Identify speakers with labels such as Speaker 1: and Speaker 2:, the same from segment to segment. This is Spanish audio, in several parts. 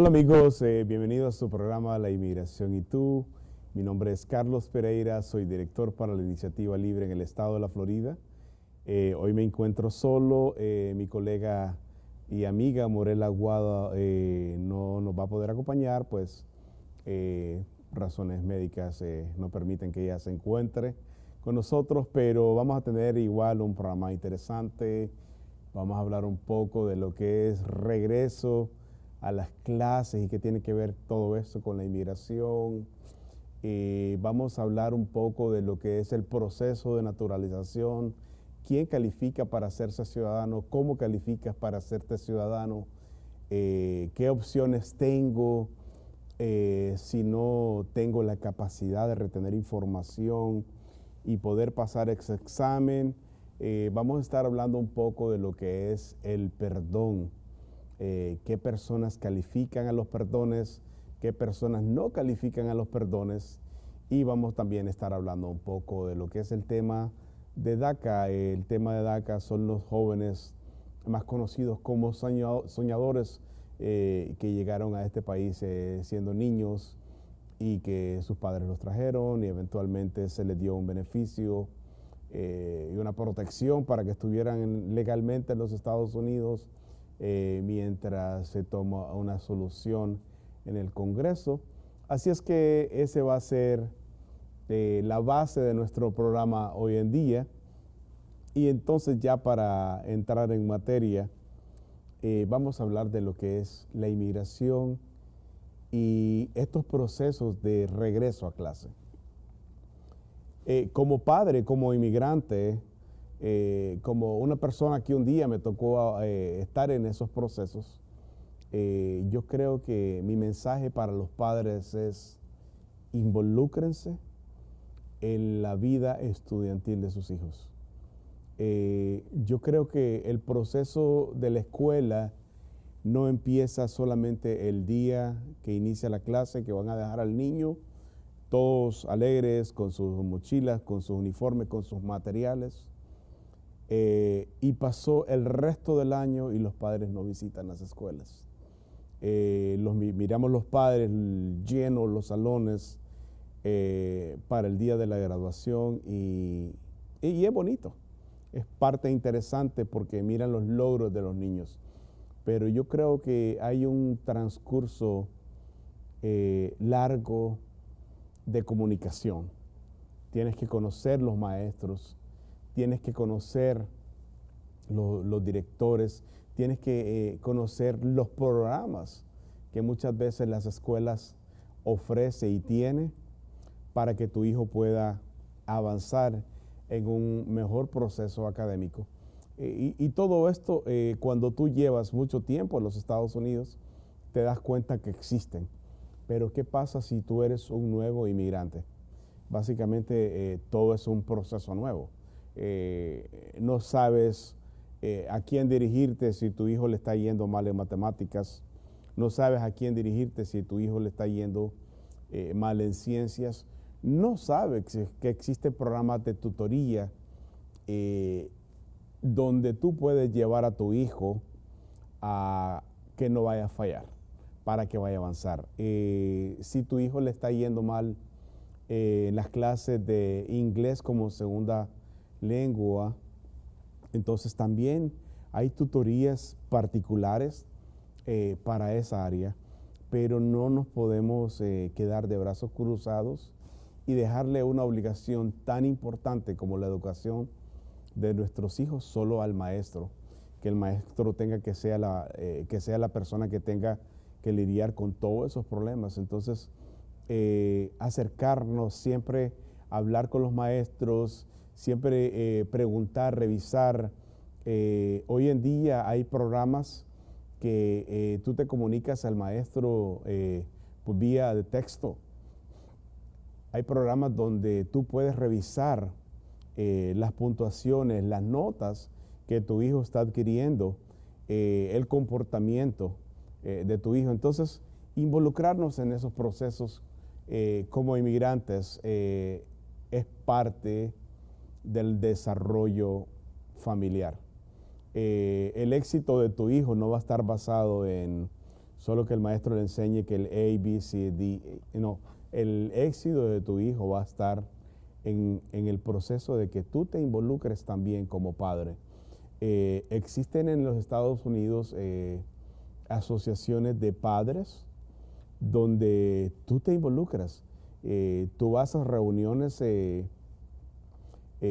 Speaker 1: Hola amigos, bienvenidos a su programa La Inmigración y tú. Mi nombre es Carlos Pereira, soy director para la Iniciativa Libre en el estado de la Florida. Hoy me encuentro solo, mi colega y amiga Morela Aguada no nos va a poder acompañar, pues razones médicas no permiten que ella se encuentre con nosotros, pero vamos a tener igual un programa interesante. Vamos a hablar un poco de lo que es regreso a las clases y qué tiene que ver todo esto con la inmigración. Vamos a hablar un poco de lo que es el proceso de naturalización, quién califica para hacerse ciudadano, cómo calificas para hacerte ciudadano, qué opciones tengo, si no tengo la capacidad de retener información y poder pasar ese examen. Vamos a estar hablando un poco de lo que es el perdón. Qué personas califican a los perdones, qué personas no califican a los perdones, y vamos también a estar hablando un poco de lo que es el tema de DACA. El tema de DACA son los jóvenes más conocidos como soñadores que llegaron a este país siendo niños y que sus padres los trajeron y eventualmente se les dio un beneficio y una protección para que estuvieran legalmente en los Estados Unidos. Mientras se toma una solución en el Congreso. Así es que ese va a ser la base de nuestro programa hoy en día. Y entonces ya para entrar en materia, vamos a hablar de lo que es la inmigración y estos procesos de regreso a clase. Como padre, como inmigrante, como una persona que un día me tocó estar en esos procesos, yo creo que mi mensaje para los padres es: involúcrense en la vida estudiantil de sus hijos. Yo creo que el proceso de la escuela no empieza solamente el día que inicia la clase, que van a dejar al niño todos alegres con sus mochilas, con sus uniformes, con sus materiales. Y pasó el resto del año y los padres no visitan las escuelas. Miramos los padres llenos los salones para el día de la graduación y es bonito. Es parte interesante porque miran los logros de los niños. Pero yo creo que hay un transcurso largo de comunicación. Tienes que conocer los maestros, tienes que conocer los directores, tienes que conocer los programas que muchas veces las escuelas ofrece y tiene para que tu hijo pueda avanzar en un mejor proceso académico. Y todo esto, cuando tú llevas mucho tiempo en los Estados Unidos, te das cuenta que existen. Pero ¿qué pasa si tú eres un nuevo inmigrante? Básicamente todo es un proceso nuevo. No sabes a quién dirigirte si tu hijo le está yendo mal en matemáticas. No sabes a quién dirigirte si tu hijo le está yendo mal en ciencias. No sabes que existen programas de tutoría donde tú puedes llevar a tu hijo a que no vaya a fallar, para que vaya a avanzar. Si tu hijo le está yendo mal en las clases de inglés como segunda lengua, entonces también hay tutorías particulares para esa área, pero no nos podemos quedar de brazos cruzados y dejarle una obligación tan importante como la educación de nuestros hijos solo al maestro, que el maestro tenga que sea la persona que tenga que lidiar con todos esos problemas. Entonces, acercarnos siempre, hablar con los maestros, siempre preguntar, revisar. Hoy en día hay programas que tú te comunicas al maestro por vía de texto. Hay programas donde tú puedes revisar las puntuaciones, las notas que tu hijo está adquiriendo, el comportamiento de tu hijo. Entonces, involucrarnos en esos procesos como inmigrantes es parte del desarrollo familiar. El éxito de tu hijo no va a estar basado en solo que el maestro le enseñe que el A, B, C, D, no, el éxito de tu hijo va a estar en el proceso de que tú te involucres también como padre. Existen en los Estados Unidos asociaciones de padres donde tú te involucras. Tú vas a reuniones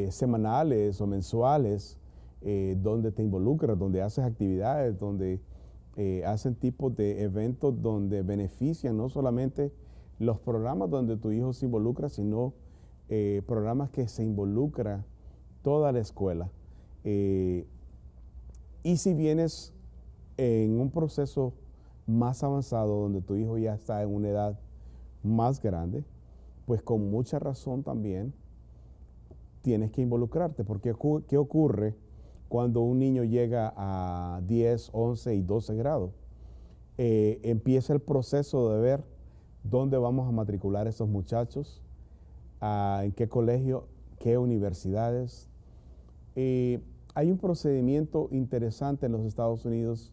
Speaker 1: semanales o mensuales donde te involucras, donde haces actividades, donde hacen tipos de eventos donde benefician no solamente los programas donde tu hijo se involucra, sino programas que se involucra toda la escuela. Y si vienes en un proceso más avanzado donde tu hijo ya está en una edad más grande, pues con mucha razón también tienes que involucrarte, porque ¿qué ocurre cuando un niño llega a 10, 11 y 12 grados? Empieza el proceso de ver dónde vamos a matricular a esos muchachos, en qué colegio, qué universidades. Hay un procedimiento interesante en los Estados Unidos,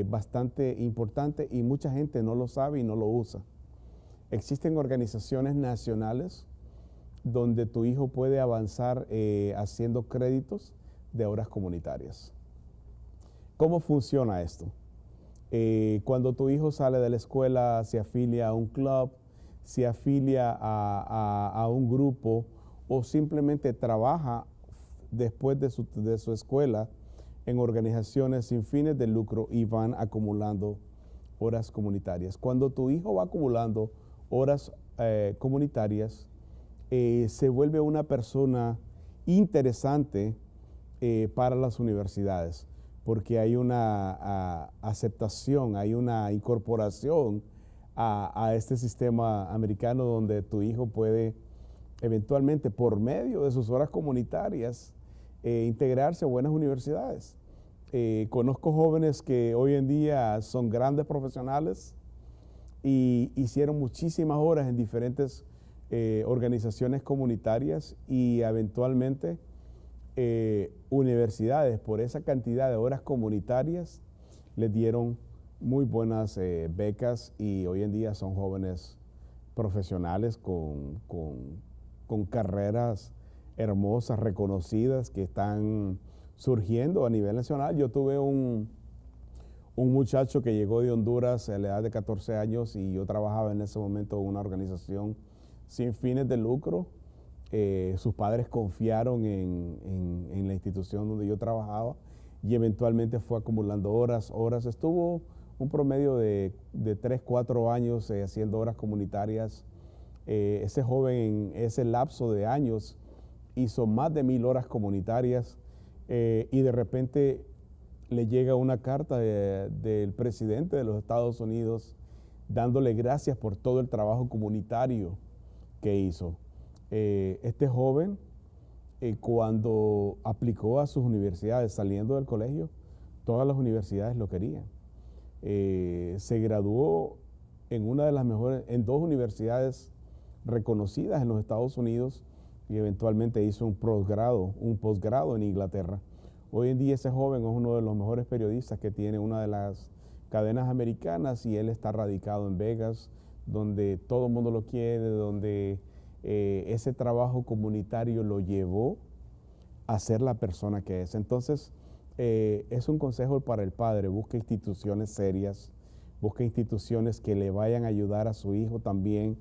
Speaker 1: bastante importante, y mucha gente no lo sabe y no lo usa. Existen organizaciones nacionales donde tu hijo puede avanzar haciendo créditos de horas comunitarias. ¿Cómo funciona esto? Cuando tu hijo sale de la escuela, se afilia a un club, se afilia a un grupo o simplemente trabaja después de su escuela en organizaciones sin fines de lucro y van acumulando horas comunitarias. Cuando tu hijo va acumulando horas comunitarias, se vuelve una persona interesante para las universidades, porque hay una aceptación, hay una incorporación a este sistema americano donde tu hijo puede eventualmente, por medio de sus horas comunitarias, integrarse a buenas universidades. Conozco jóvenes que hoy en día son grandes profesionales y hicieron muchísimas horas en diferentes organizaciones comunitarias y eventualmente universidades por esa cantidad de horas comunitarias les dieron muy buenas becas y hoy en día son jóvenes profesionales con carreras hermosas, reconocidas, que están surgiendo a nivel nacional. Yo tuve un muchacho que llegó de Honduras a la edad de 14 años y yo trabajaba en ese momento en una organización sin fines de lucro. Sus padres confiaron en la institución donde yo trabajaba y eventualmente fue acumulando horas. Estuvo un promedio de 3, 4 años haciendo horas comunitarias. Ese joven en ese lapso de años hizo más de 1000 horas comunitarias y de repente le llega una carta del presidente de los Estados Unidos dándole gracias por todo el trabajo comunitario que hizo. Este joven, cuando aplicó a sus universidades saliendo del colegio, todas las universidades lo querían. Se graduó en una de las mejores, en 2 universidades reconocidas en los Estados Unidos y eventualmente hizo un posgrado en Inglaterra. Hoy en día ese joven es uno de los mejores periodistas que tiene una de las cadenas americanas y él está radicado en Vegas, donde todo el mundo lo quiere, donde ese trabajo comunitario lo llevó a ser la persona que es. Entonces, es un consejo para el padre: busca instituciones serias, busca instituciones que le vayan a ayudar a su hijo también.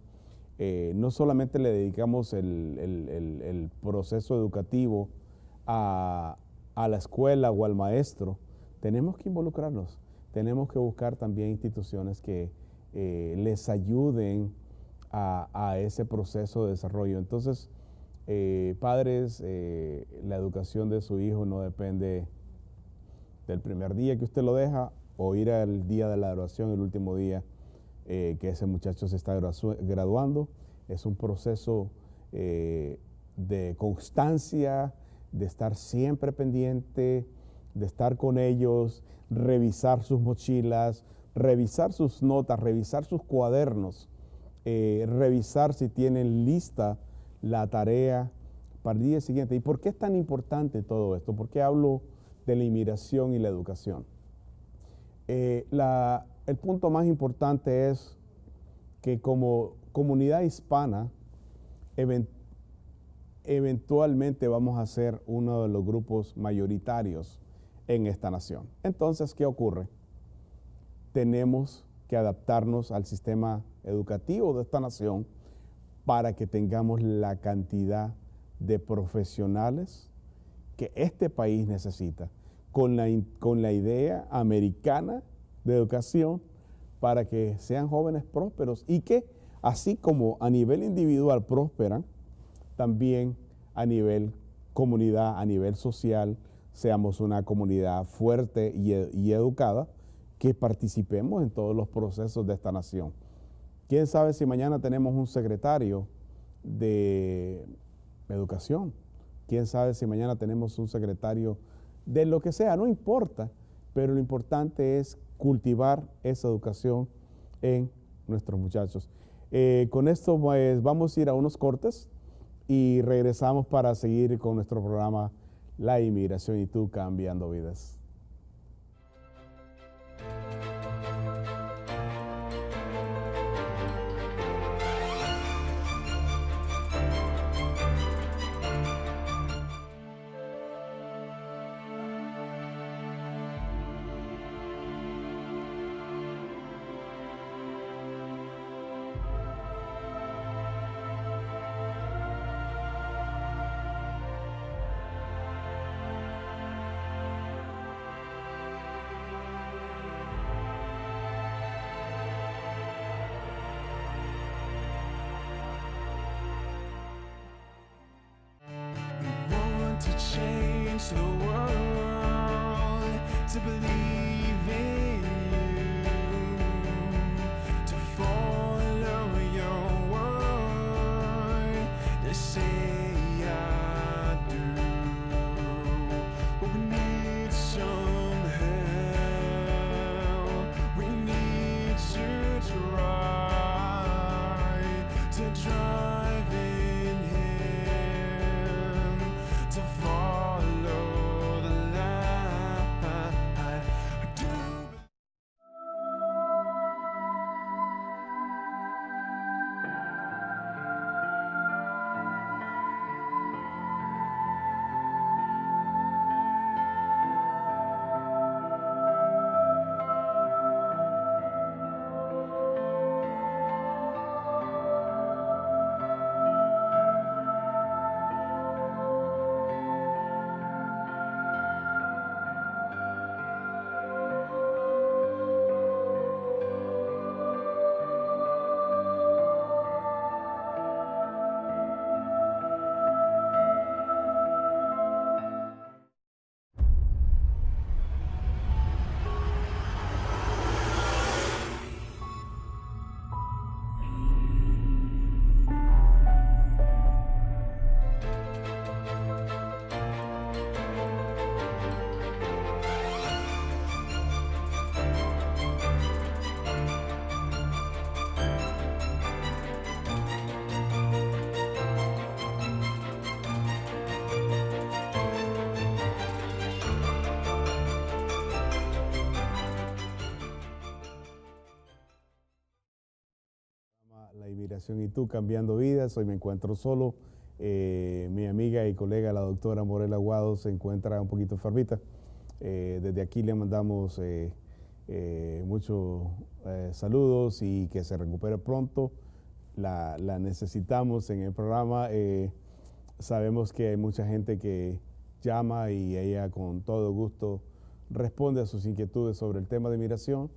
Speaker 1: No solamente le dedicamos el proceso educativo a la escuela o al maestro, tenemos que involucrarlos, tenemos que buscar también instituciones que les ayuden a ese proceso de desarrollo. Entonces, padres, la educación de su hijo no depende del primer día que usted lo deja o ir al día de la graduación, el último día que ese muchacho se está graduando. Es un proceso de constancia, de estar siempre pendiente, de estar con ellos, revisar sus mochilas, revisar sus notas, revisar sus cuadernos, revisar si tienen lista la tarea para el día siguiente. ¿Y por qué es tan importante todo esto? ¿Por qué hablo de la inmigración y la educación? el punto más importante es que como comunidad hispana, eventualmente vamos a ser uno de los grupos mayoritarios en esta nación. Entonces, ¿qué ocurre? Tenemos que adaptarnos al sistema educativo de esta nación para que tengamos la cantidad de profesionales que este país necesita, con la idea americana de educación, para que sean jóvenes prósperos y que, así como a nivel individual prosperan, también a nivel comunidad, a nivel social, seamos una comunidad fuerte y educada, que participemos en todos los procesos de esta nación. ¿Quién sabe si mañana tenemos un secretario de educación? ¿Quién sabe si mañana tenemos un secretario de lo que sea? No importa, pero lo importante es cultivar esa educación en nuestros muchachos. Con esto pues, vamos a ir a unos cortes y regresamos para seguir con nuestro programa La Inmigración y Tú, Cambiando Vidas.
Speaker 2: To change the world, to believe in you, to follow your word, to say I do. But we need some help, we need to try to drive in Him, to follow the light. I do.
Speaker 1: La Inmigración y Tú, Cambiando Vidas. Hoy me encuentro solo. Mi amiga y colega, la doctora Morela Aguado, se encuentra un poquito enfermita. Desde aquí le mandamos muchos saludos y que se recupere pronto. La necesitamos en el programa. Sabemos que hay mucha gente que llama y ella con todo gusto responde a sus inquietudes sobre el tema de migración.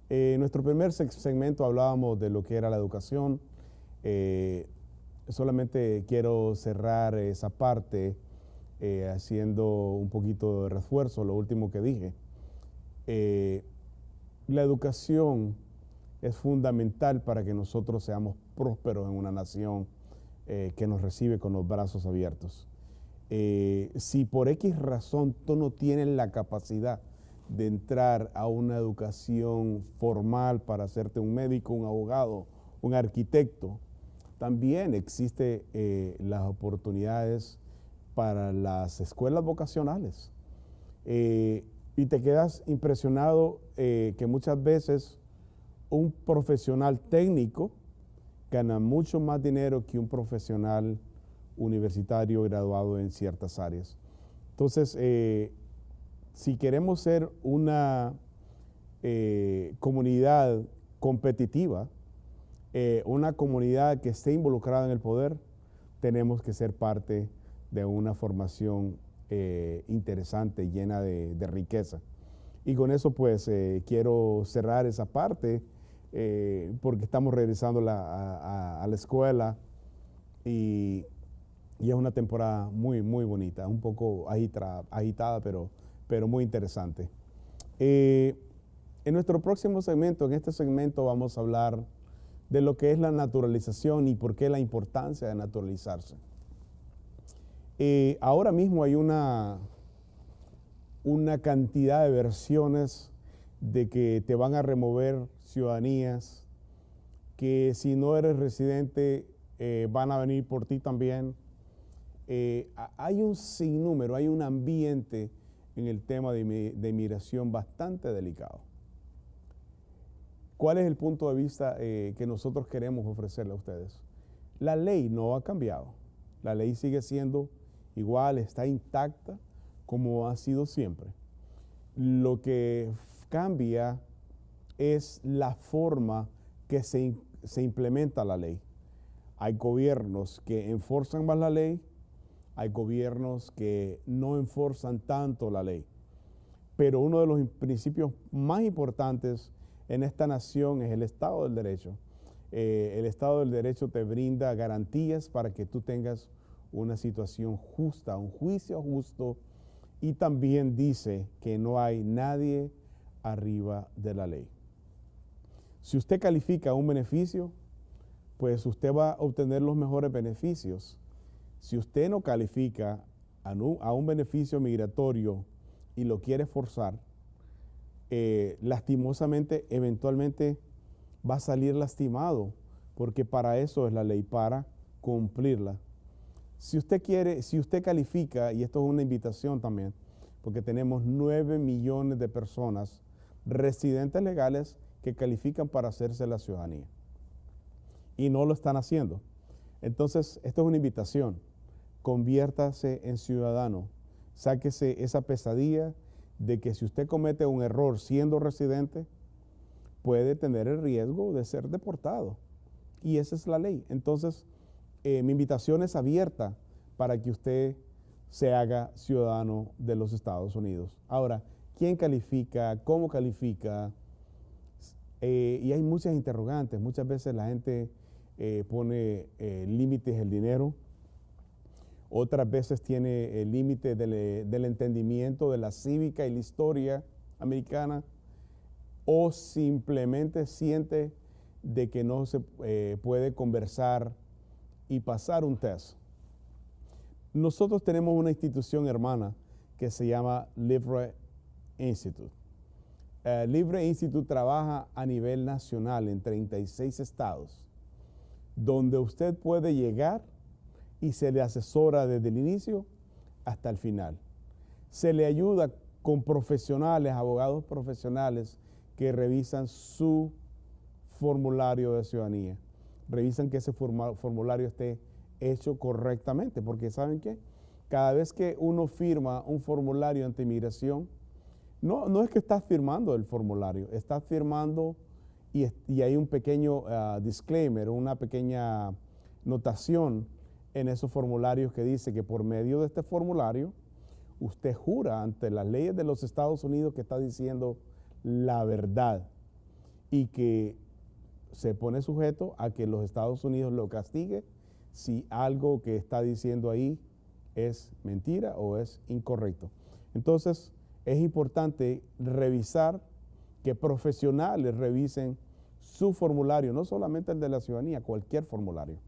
Speaker 1: En nuestro primer segmento hablábamos de lo que era la educación. Solamente quiero cerrar esa parte haciendo un poquito de refuerzo, lo último que dije. La educación es fundamental para que nosotros seamos prósperos en una nación que nos recibe con los brazos abiertos. Si por X razón tú no tienes la capacidad de entrar a una educación formal para hacerte un médico, un abogado, un arquitecto, también existen las oportunidades para las escuelas vocacionales. Y te quedas impresionado que muchas veces un profesional técnico gana mucho más dinero que un profesional universitario graduado en ciertas áreas. Entonces, si queremos ser una comunidad competitiva, una comunidad que esté involucrada en el poder, tenemos que ser parte de una formación interesante, llena de riqueza. Y con eso pues quiero cerrar esa parte porque estamos regresando a la escuela y es una temporada muy, muy bonita, un poco agitada, pero muy interesante. En nuestro próximo segmento, en este segmento vamos a hablar de lo que es la naturalización y por qué la importancia de naturalizarse. Ahora mismo hay una cantidad de versiones de que te van a remover ciudadanías, que si no eres residente van a venir por ti también. Hay un sinnúmero, hay un ambiente en el tema de inmigración bastante delicado. ¿Cuál es el punto de vista que nosotros queremos ofrecerle a ustedes? La ley no ha cambiado. La ley sigue siendo igual, está intacta como ha sido siempre. Lo que cambia es la forma que se implementa la ley. Hay gobiernos que enforzan más la ley, hay gobiernos que no enforzan tanto la ley. Pero uno de los principios más importantes en esta nación es el Estado del Derecho. El Estado del Derecho te brinda garantías para que tú tengas una situación justa, un juicio justo, y también dice que no hay nadie arriba de la ley. Si usted califica un beneficio, pues usted va a obtener los mejores beneficios. Si usted no califica a un beneficio migratorio y lo quiere forzar, lastimosamente, eventualmente va a salir lastimado, porque para eso es la ley, para cumplirla. Si usted califica, y esto es una invitación también, porque tenemos 9 millones de personas residentes legales que califican para hacerse la ciudadanía y no lo están haciendo. Entonces, esto es una invitación. Conviértase en ciudadano. Sáquese esa pesadilla de que si usted comete un error siendo residente, puede tener el riesgo de ser deportado. Y esa es la ley. Entonces, mi invitación es abierta para que usted se haga ciudadano de los Estados Unidos. Ahora, ¿quién califica? ¿Cómo califica? Y hay muchas interrogantes. Muchas veces la gente pone límites el dinero. Otras veces tiene el límite del entendimiento de la cívica y la historia americana, o simplemente siente de que no se puede conversar y pasar un test. Nosotros tenemos una institución hermana que se llama Libre Institute. Libre Institute trabaja a nivel nacional en 36 estados, donde usted puede llegar y se le asesora desde el inicio hasta el final. Se le ayuda con profesionales, abogados profesionales que revisan su formulario de ciudadanía. Revisan que ese formulario esté hecho correctamente, porque ¿saben qué? Cada vez que uno firma un formulario ante inmigración, no es que estás firmando el formulario, estás firmando y hay un pequeño disclaimer, una pequeña notación en esos formularios que dice que por medio de este formulario usted jura ante las leyes de los Estados Unidos que está diciendo la verdad y que se pone sujeto a que los Estados Unidos lo castigue si algo que está diciendo ahí es mentira o es incorrecto. Entonces, es importante revisar, que profesionales revisen su formulario, no solamente el de la ciudadanía, cualquier formulario.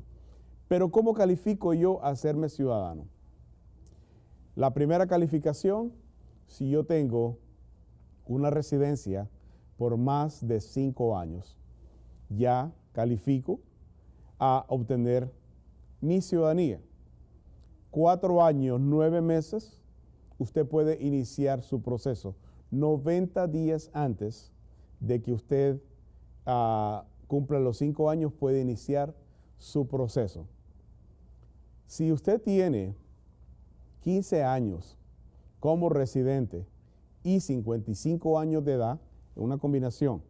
Speaker 1: Pero ¿cómo califico yo a hacerme ciudadano? La primera calificación, si yo tengo una residencia por más de 5 años, ya califico a obtener mi ciudadanía. 4 años, 9 meses, usted puede iniciar su proceso 90 días antes de que usted cumpla los 5 años, puede iniciar su proceso. Si usted tiene 15 años como residente y 55 años de edad, una combinación,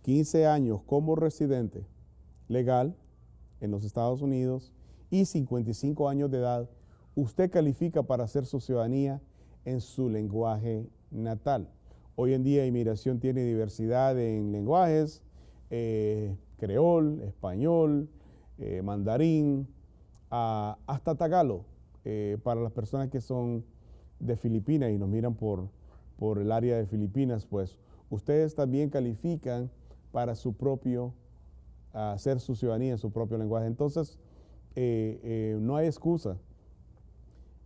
Speaker 1: 15 años como residente legal en los Estados Unidos y 55 años de edad, usted califica para hacer su ciudadanía en su lenguaje natal. Hoy en día inmigración tiene diversidad en lenguajes, creol, español, mandarín, hasta tagalo, para las personas que son de Filipinas y nos miran por el área de Filipinas, pues ustedes también califican para su propio, hacer su ciudadanía en su propio lenguaje. Entonces, no hay excusa.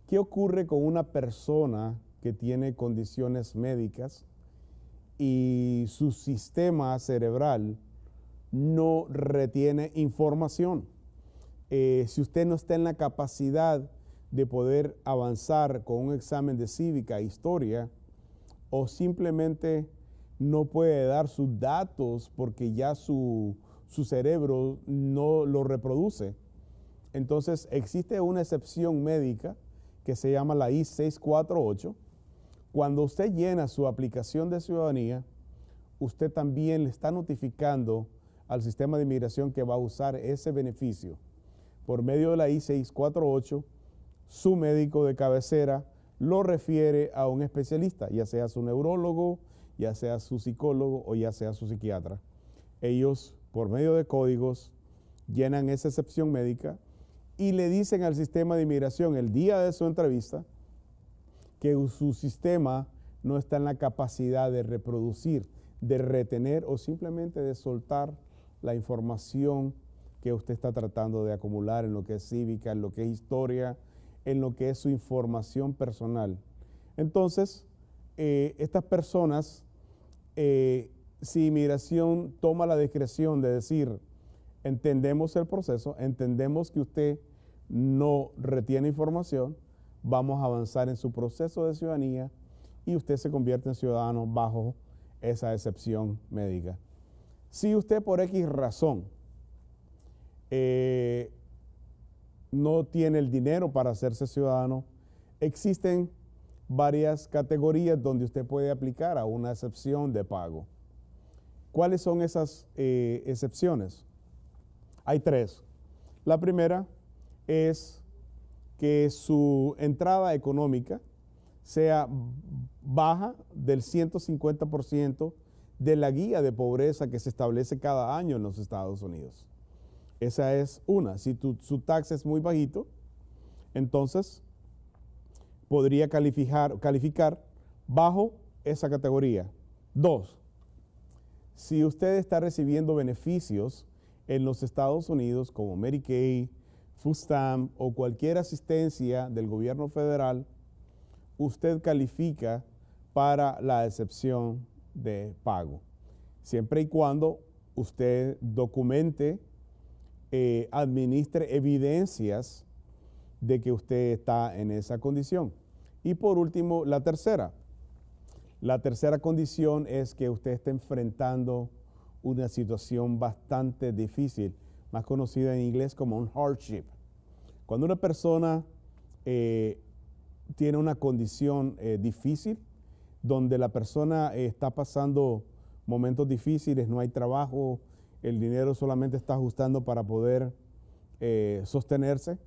Speaker 1: ¿Qué ocurre con una persona que tiene condiciones médicas y su sistema cerebral no retiene información? Si usted no está en la capacidad de poder avanzar con un examen de cívica, historia, o simplemente no puede dar sus datos porque ya su cerebro no lo reproduce, entonces existe una excepción médica que se llama la I-648. Cuando usted llena su aplicación de ciudadanía, usted también le está notificando al sistema de inmigración que va a usar ese beneficio. Por medio de la I-648, su médico de cabecera lo refiere a un especialista, ya sea su neurólogo, ya sea su psicólogo o ya sea su psiquiatra. Ellos, por medio de códigos, llenan esa excepción médica y le dicen al sistema de inmigración el día de su entrevista que su sistema no está en la capacidad de reproducir, de retener o simplemente de soltar la información que usted está tratando de acumular en lo que es cívica, en lo que es historia, en lo que es su información personal. Entonces, estas personas, si inmigración toma la discreción de decir, entendemos el proceso, entendemos que usted no retiene información, vamos a avanzar en su proceso de ciudadanía y usted se convierte en ciudadano bajo esa excepción médica. Si usted por X razón no tiene el dinero para hacerse ciudadano, existen varias categorías donde usted puede aplicar a una excepción de pago. ¿Cuáles son esas excepciones? Hay 3. La primera es que su entrada económica sea baja del 150% de la guía de pobreza que se establece cada año en los Estados Unidos. Esa es una. Si su tax es muy bajito, entonces podría calificar bajo esa categoría. 2. Si usted está recibiendo beneficios en los Estados Unidos como Medicaid, Food Stamp o cualquier asistencia del gobierno federal, usted califica para la excepción de pago, siempre y cuando usted documente, administre evidencias de que usted está en esa condición. Y por último, la tercera. La tercera condición es que usted está enfrentando una situación bastante difícil, más conocida en inglés como un hardship. Cuando una persona tiene una condición difícil, donde la persona está pasando momentos difíciles, no hay trabajo, el dinero solamente está ajustando para poder sostenerse,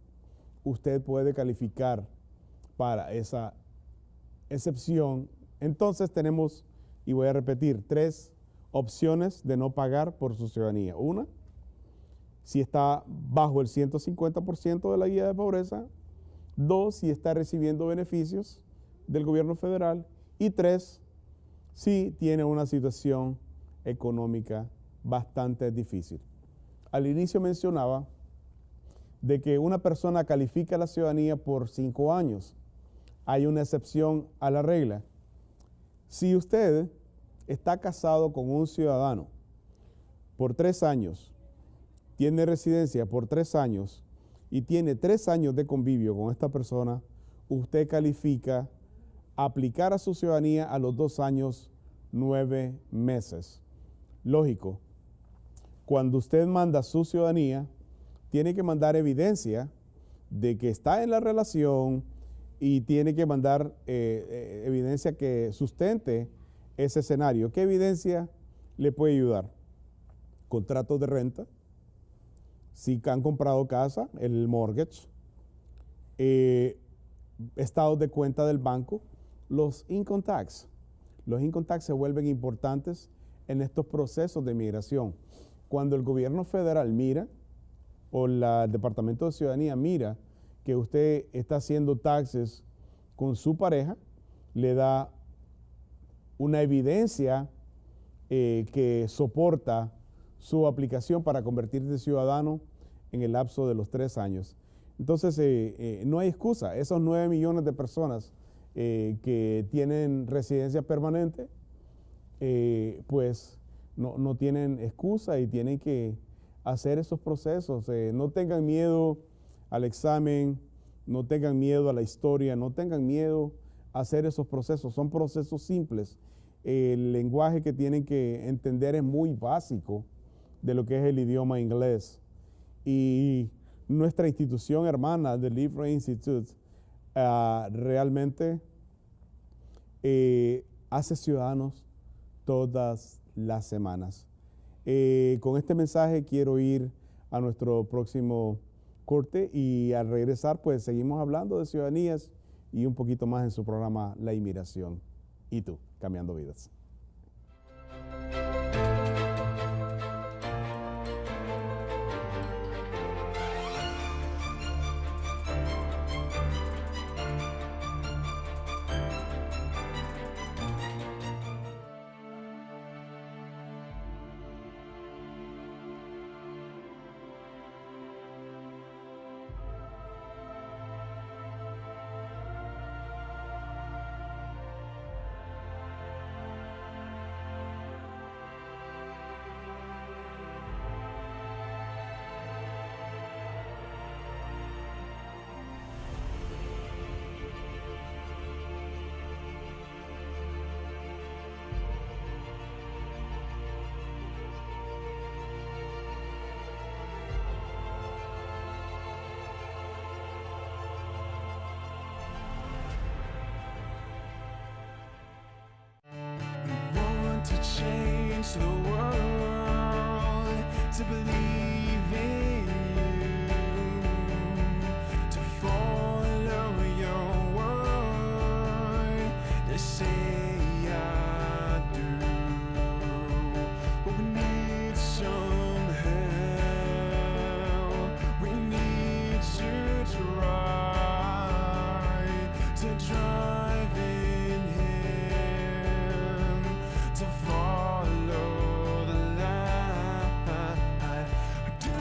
Speaker 1: usted puede calificar para esa excepción. Entonces tenemos, y voy a repetir, 3 opciones de no pagar por su ciudadanía. Una, si está bajo el 150% de la guía de pobreza. 2, si está recibiendo beneficios del gobierno federal. Y 3, si tiene una situación económica bastante difícil. Al inicio mencionaba de que una persona califica la ciudadanía por 5 años. Hay una excepción a la regla. Si usted está casado con un ciudadano por 3 años, tiene residencia por 3 años y tiene 3 años de convivio con esta persona, usted califica aplicar a su ciudadanía a los 2 años, 9 meses. Lógico, cuando usted manda su ciudadanía, tiene que mandar evidencia de que está en la relación y tiene que mandar evidencia que sustente ese escenario. ¿Qué evidencia le puede ayudar? Contratos de renta, si han comprado casa, el mortgage, estados de cuenta del banco, los income tax. Los income tax se vuelven importantes en estos procesos de migración. Cuando el gobierno federal mira, o el Departamento de Ciudadanía mira que usted está haciendo taxes con su pareja, le da una evidencia que soporta su aplicación para convertirse en ciudadano en el lapso de los 3 años. Entonces, no hay excusa. Esos 9 millones de personas que tienen residencia permanente, pues no tienen excusa y tienen que hacer esos procesos. No tengan miedo al examen, no tengan miedo a la historia, no tengan miedo a hacer esos procesos. Son procesos simples. El lenguaje que tienen que entender es muy básico de lo que es el idioma inglés. Y nuestra institución hermana, the Libre Institute, realmente hace ciudadanos todas las semanas. Con este mensaje quiero ir a nuestro próximo corte y al regresar pues seguimos hablando de ciudadanías y un poquito más en su programa La Inmigración y tú, cambiando vidas.
Speaker 2: Want to change the world, to believe in you, to follow your word, to say I do. But we need some help. We need to try to drive in Him, to follow the light. I do.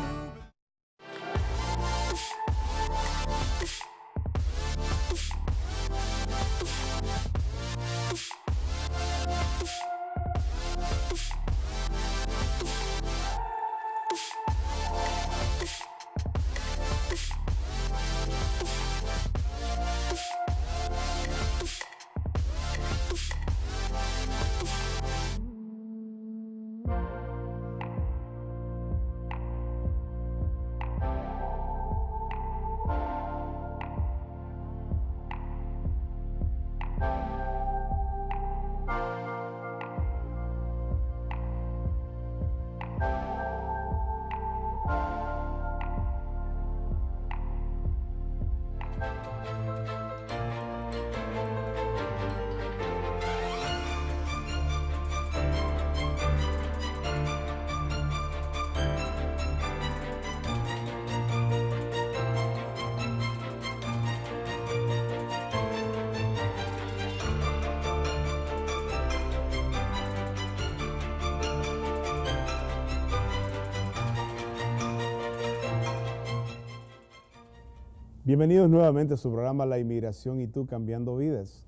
Speaker 1: Bienvenidos nuevamente a su programa La Inmigración y tú, cambiando vidas.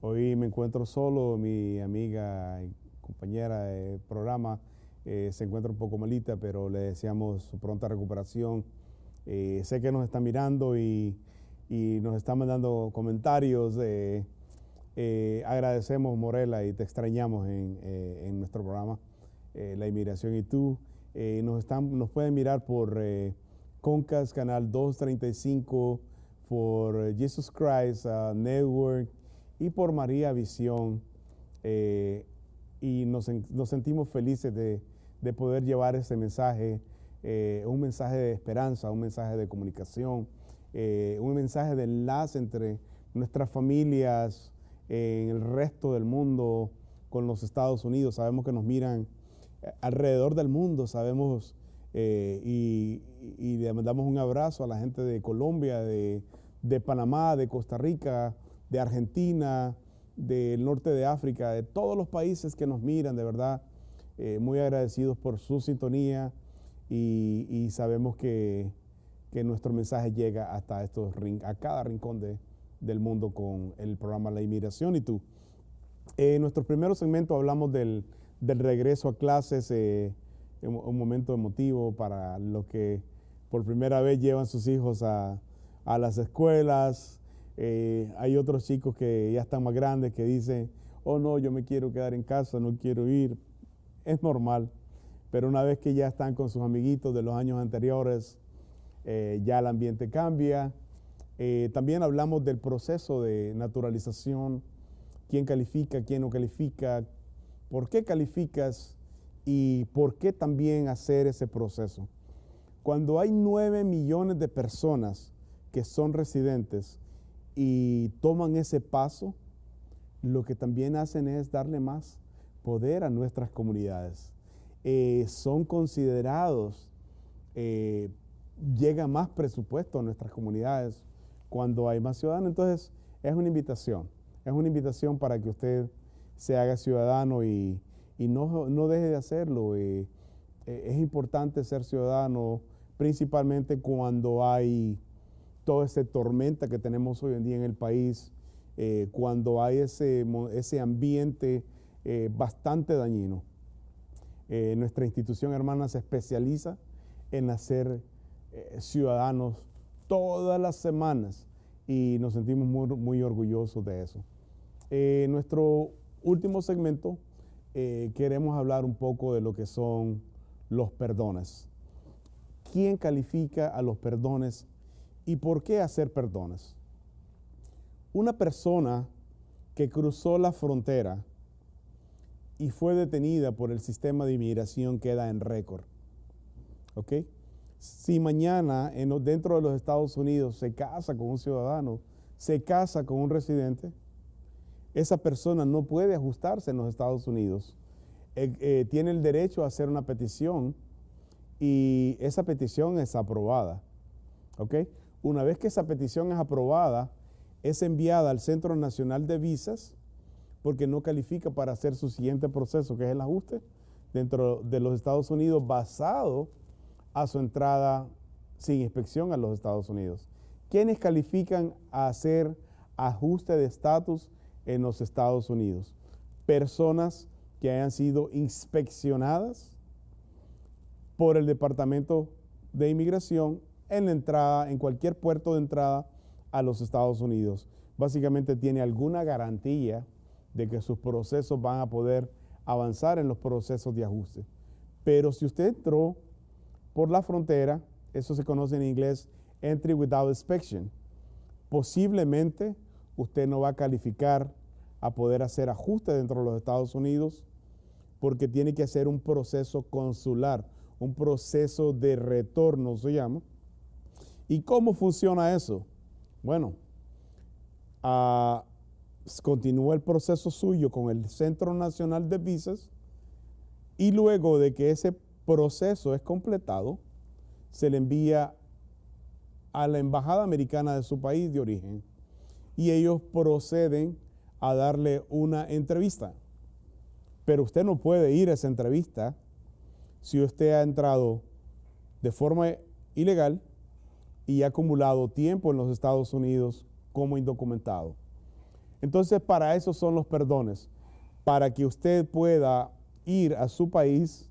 Speaker 1: Hoy me encuentro solo, mi amiga y compañera de programa se encuentra un poco malita, pero le deseamos su pronta recuperación. Sé que nos está mirando y nos está mandando comentarios. Agradecemos, Morela, y te extrañamos en nuestro programa La Inmigración y tú. Nos pueden mirar por Concast, canal 235, por Jesus Christ Network y por María Visión. Y nos sentimos felices de poder llevar ese mensaje, un mensaje de esperanza, un mensaje de comunicación, un mensaje de enlace entre nuestras familias en el resto del mundo con los Estados Unidos. Sabemos que nos miran alrededor del mundo, sabemos, y le mandamos un abrazo a la gente de Colombia, de Panamá, de Costa Rica, de Argentina, del norte de África, de todos los países que nos miran, de verdad, muy agradecidos por su sintonía y sabemos que nuestro mensaje llega hasta a cada rincón del mundo con el programa La Inmigración y tú. En nuestro primer segmento hablamos del regreso a clases, un momento emotivo para los que por primera vez llevan sus hijos a las escuelas. Hay otros chicos que ya están más grandes que dicen, oh no, yo me quiero quedar en casa, no quiero ir. Es normal, pero una vez que ya están con sus amiguitos de los años anteriores, ya el ambiente cambia. También hablamos del proceso de naturalización, quién califica, quién no califica, por qué calificas y por qué también hacer ese proceso. Cuando hay 9 millones de personas que son residentes y toman ese paso, lo que también hacen es darle más poder a nuestras comunidades. Son considerados, llega más presupuesto a nuestras comunidades cuando hay más ciudadanos. Entonces es una invitación para que usted se haga ciudadano y no deje de hacerlo. Es importante ser ciudadano, principalmente cuando hay toda esa tormenta que tenemos hoy en día en el país, cuando hay ese ambiente bastante dañino. Nuestra institución hermana se especializa en hacer ciudadanos todas las semanas y nos sentimos muy, muy orgullosos de eso. En nuestro último segmento queremos hablar un poco de lo que son los perdones. ¿Quién califica a los perdones y por qué hacer perdones? Una persona que cruzó la frontera y fue detenida por el sistema de inmigración queda en récord. ¿Ok? Si mañana dentro de los Estados Unidos se casa con un ciudadano, se casa con un residente, esa persona no puede ajustarse en los Estados Unidos. Tiene el derecho a hacer una petición y esa petición es aprobada. ¿Ok? Una vez que esa petición es aprobada, es enviada al Centro Nacional de Visas porque no califica para hacer su siguiente proceso, que es el ajuste dentro de los Estados Unidos basado a su entrada sin inspección a los Estados Unidos. ¿Quiénes califican a hacer ajuste de estatus en los Estados Unidos? Personas que hayan sido inspeccionadas por el Departamento de Inmigración en la entrada, en cualquier puerto de entrada a los Estados Unidos. Básicamente tiene alguna garantía de que sus procesos van a poder avanzar en los procesos de ajuste. Pero si usted entró por la frontera, eso se conoce en inglés Entry Without Inspection, posiblemente usted no va a calificar a poder hacer ajuste dentro de los Estados Unidos porque tiene que hacer un proceso consular, un proceso de retorno se llama. ¿Y cómo funciona eso? Bueno, continúa el proceso suyo con el Centro Nacional de Visas y luego de que ese proceso es completado, se le envía a la embajada americana de su país de origen y ellos proceden a darle una entrevista. Pero usted no puede ir a esa entrevista si usted ha entrado de forma ilegal y ha acumulado tiempo en los Estados Unidos como indocumentado. Entonces, para eso son los perdones, para que usted pueda ir a su país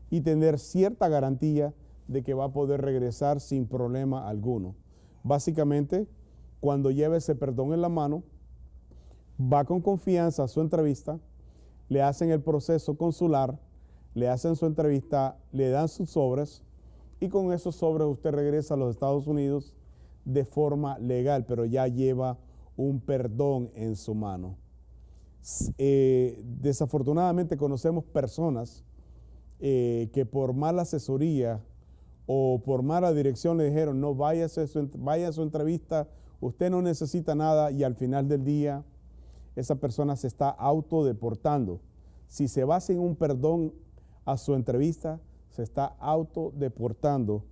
Speaker 1: y tener cierta garantía de que va a poder regresar sin problema alguno. Básicamente, cuando lleve ese perdón en la mano, va con confianza a su entrevista, le hacen el proceso consular, le hacen su entrevista, le dan sus sobres y con esos sobres usted regresa a los Estados Unidos de forma legal, pero ya lleva un perdón en su mano. Desafortunadamente conocemos personas que por mala asesoría o por mala dirección le dijeron no, vaya a su entrevista, usted no necesita nada, y al final del día esa persona se está autodeportando. Si se va sin un perdón a su entrevista, se está autodeportando,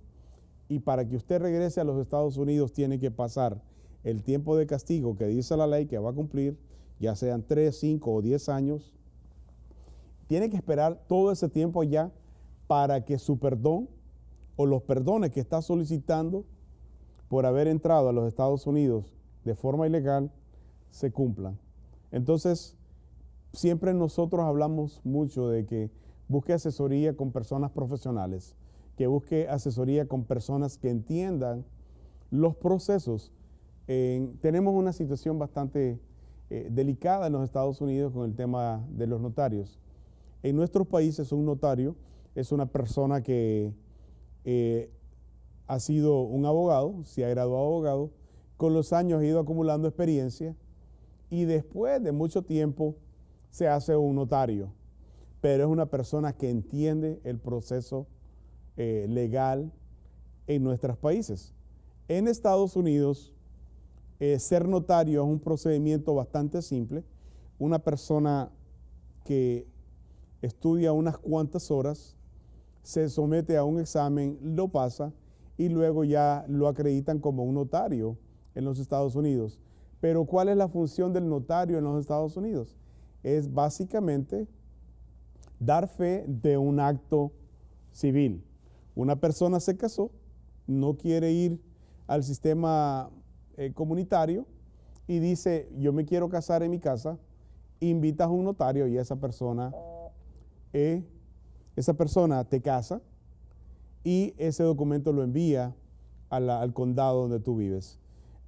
Speaker 1: y para que usted regrese a los Estados Unidos tiene que pasar el tiempo de castigo que dice la ley que va a cumplir, ya sean 3, 5 o 10 años. Tiene que esperar todo ese tiempo ya para que su perdón o los perdones que está solicitando por haber entrado a los Estados Unidos de forma ilegal se cumplan. Entonces, siempre nosotros hablamos mucho de que busque asesoría con personas profesionales, que busque asesoría con personas que entiendan los procesos. Tenemos una situación bastante delicada en los Estados Unidos con el tema de los notarios. En nuestros países un notario es una persona que ha sido un abogado, se ha graduado abogado, con los años ha ido acumulando experiencia y después de mucho tiempo se hace un notario, pero es una persona que entiende el proceso legal en nuestros países. En Estados Unidos, ser notario es un procedimiento bastante simple. Una persona que estudia unas cuantas horas, se somete a un examen, lo pasa y luego ya lo acreditan como un notario en los Estados Unidos. Pero ¿cuál es la función del notario en los Estados Unidos? Es básicamente dar fe de un acto civil. Una persona se casó, no quiere ir al sistema comunitario y dice, yo me quiero casar en mi casa, invitas a un notario y esa persona te casa y ese documento lo envía al condado donde tú vives.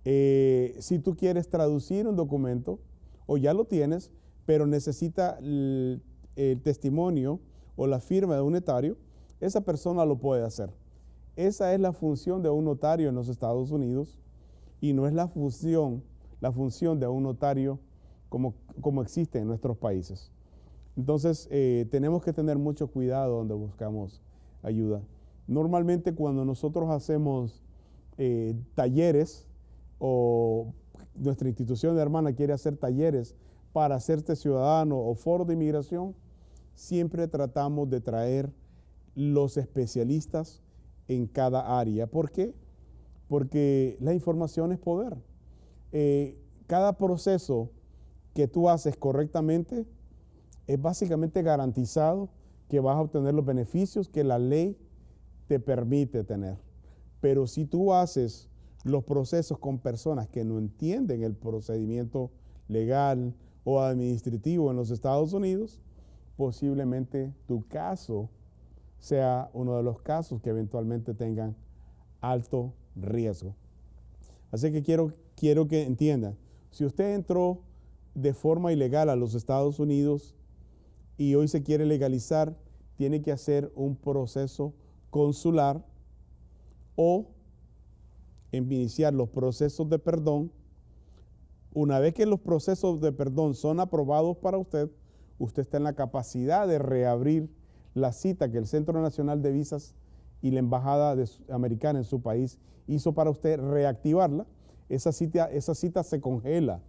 Speaker 1: Si tú quieres traducir un documento, o ya lo tienes, pero necesita el testimonio o la firma de un notario, esa persona lo puede hacer. Esa es la función de un notario en los Estados Unidos y no es la función de un notario como existe en nuestros países. Entonces, tenemos que tener mucho cuidado donde buscamos ayuda. Normalmente cuando nosotros hacemos talleres o nuestra institución de hermana quiere hacer talleres para hacerte ciudadano o foro de inmigración, siempre tratamos de traer los especialistas en cada área. ¿Por qué? Porque la información es poder. Cada proceso que tú haces correctamente es básicamente garantizado que vas a obtener los beneficios que la ley te permite tener. Pero si tú haces los procesos con personas que no entienden el procedimiento legal o administrativo en los Estados Unidos, posiblemente tu caso sea uno de los casos que eventualmente tengan alto riesgo. Así que quiero que entiendan, si usted entró de forma ilegal a los Estados Unidos y hoy se quiere legalizar, tiene que hacer un proceso consular o iniciar los procesos de perdón. Una vez que los procesos de perdón son aprobados para usted, usted está en la capacidad de reabrir la cita que el Centro Nacional de Visas y la Embajada Americana en su país hizo para usted, reactivarla. Esa cita se congela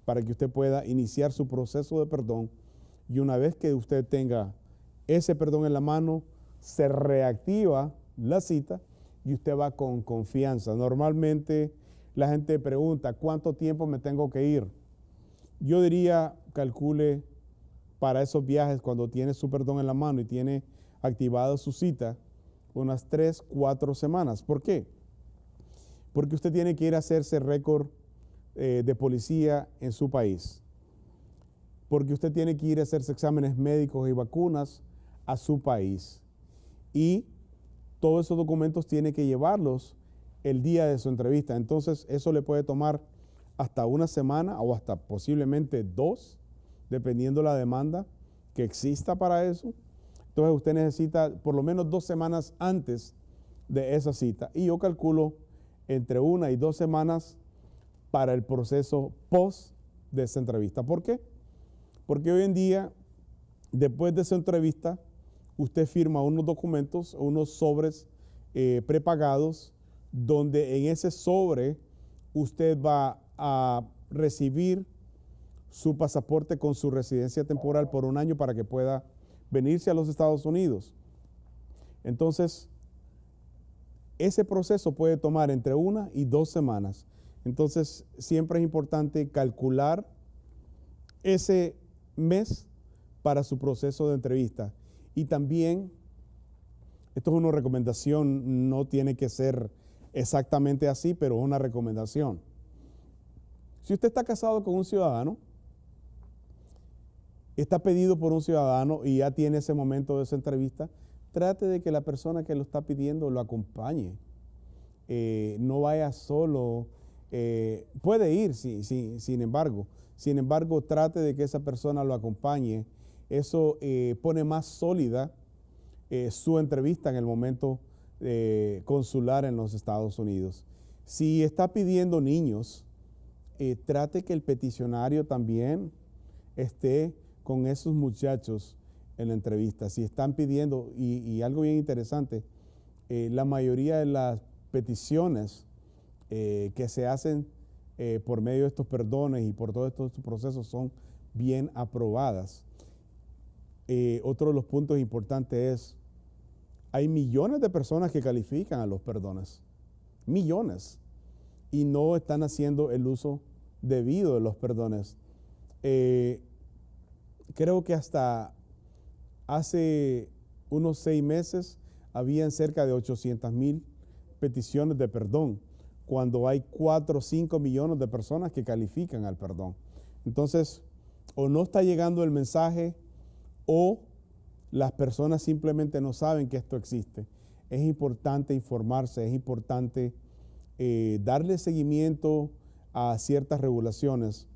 Speaker 1: para que usted pueda iniciar su proceso de perdón, y una vez que usted tenga ese perdón en la mano, se reactiva la cita y usted va con confianza. Normalmente la gente pregunta, ¿cuánto tiempo me tengo que ir? Yo diría, calcule para esos viajes, cuando tiene su perdón en la mano y tiene activada su cita, unas 3, 4 semanas. ¿Por qué? Porque usted tiene que ir a hacerse récord de policía en su país. Porque usted tiene que ir a hacerse exámenes médicos y vacunas a su país. Y todos esos documentos tiene que llevarlos el día de su entrevista. Entonces, eso le puede tomar hasta una semana o hasta posiblemente 2, dependiendo la demanda que exista para eso. Entonces usted necesita por lo menos 2 semanas antes de esa cita. Y yo calculo entre 1 y 2 semanas para el proceso post de esa entrevista. ¿Por qué? Porque hoy en día, después de esa entrevista, usted firma unos documentos, unos sobres prepagados, donde en ese sobre usted va a recibir su pasaporte con su residencia temporal por 1 año para que pueda venirse a los Estados Unidos. Entonces, ese proceso puede tomar entre 1 y 2 semanas. Entonces, siempre es importante calcular ese mes para su proceso de entrevista. Y también, esto es una recomendación, no tiene que ser exactamente así, pero es una recomendación. Si usted está casado con un ciudadano, está pedido por un ciudadano y ya tiene ese momento de esa entrevista, trate de que la persona que lo está pidiendo lo acompañe. No vaya solo. Puede ir, sin embargo, trate de que esa persona lo acompañe. Eso pone más sólida su entrevista en el momento consular en los Estados Unidos. Si está pidiendo niños, trate que el peticionario también esté con esos muchachos en la entrevista. Si están pidiendo, y algo bien interesante, la mayoría de las peticiones que se hacen por medio de estos perdones y por todos estos procesos son bien aprobadas. Otro de los puntos importantes es, hay millones de personas que califican a los perdones, millones, y no están haciendo el uso debido de los perdones. Creo que hasta hace unos 6 meses habían cerca de 800,000 peticiones de perdón, cuando hay 4 o 5 millones de personas que califican al perdón. Entonces, o no está llegando el mensaje, o las personas simplemente no saben que esto existe. Es importante informarse, es importante darle seguimiento a ciertas regulaciones.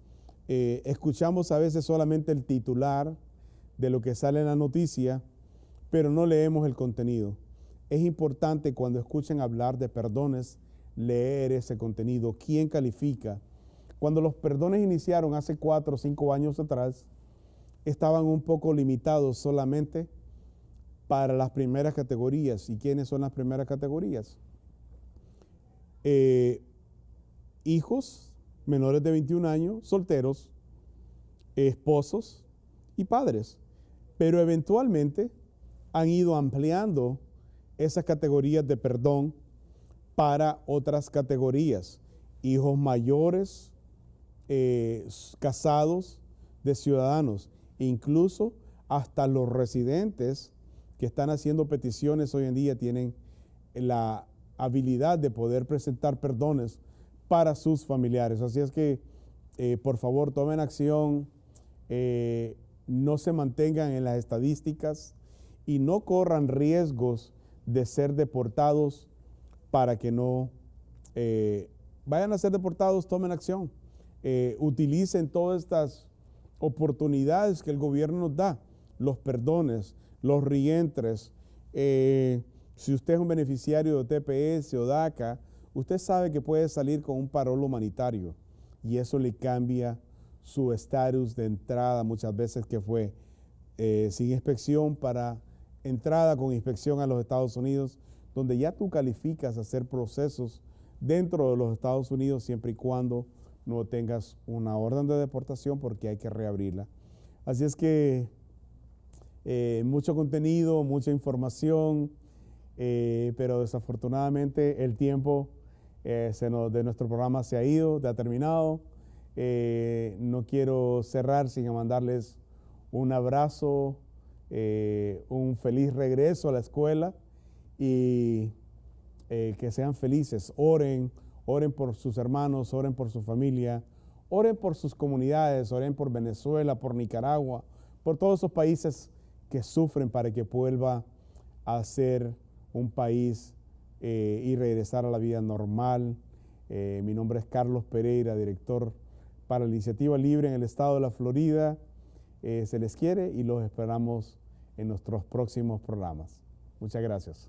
Speaker 1: Escuchamos a veces solamente el titular de lo que sale en la noticia, pero no leemos el contenido. Es importante cuando escuchen hablar de perdones, leer ese contenido, quién califica. Cuando los perdones iniciaron hace 4 o 5 años atrás, estaban un poco limitados solamente para las primeras categorías. ¿Y quiénes son las primeras categorías? Hijos menores de 21 años, solteros, esposos y padres. Pero eventualmente han ido ampliando esas categorías de perdón para otras categorías. Hijos mayores, casados, de ciudadanos, incluso hasta los residentes que están haciendo peticiones hoy en día tienen la habilidad de poder presentar perdones para sus familiares. Así es que, por favor, tomen acción, no se mantengan en las estadísticas y no corran riesgos de ser deportados para que no vayan a ser deportados. Tomen acción, utilicen todas estas oportunidades que el gobierno nos da, los perdones, los reentres. Si usted es un beneficiario de TPS o DACA, usted sabe que puede salir con un parol humanitario y eso le cambia su estatus de entrada, muchas veces que fue sin inspección, para entrada con inspección a los Estados Unidos, donde ya tú calificas a hacer procesos dentro de los Estados Unidos siempre y cuando no tengas una orden de deportación, porque hay que reabrirla. Así es que mucho contenido, mucha información, pero desafortunadamente el tiempo de nuestro programa se ha ido, ha terminado. No quiero cerrar sin mandarles un abrazo, un feliz regreso a la escuela y que sean felices. Oren por sus hermanos, oren por su familia, oren por sus comunidades, oren por Venezuela, por Nicaragua, por todos esos países que sufren para que vuelva a ser un país y regresar a la vida normal. Mi nombre es Carlos Pereira, director para la Iniciativa Libre en el estado de la Florida. Se les quiere y los esperamos en nuestros próximos programas. Muchas gracias.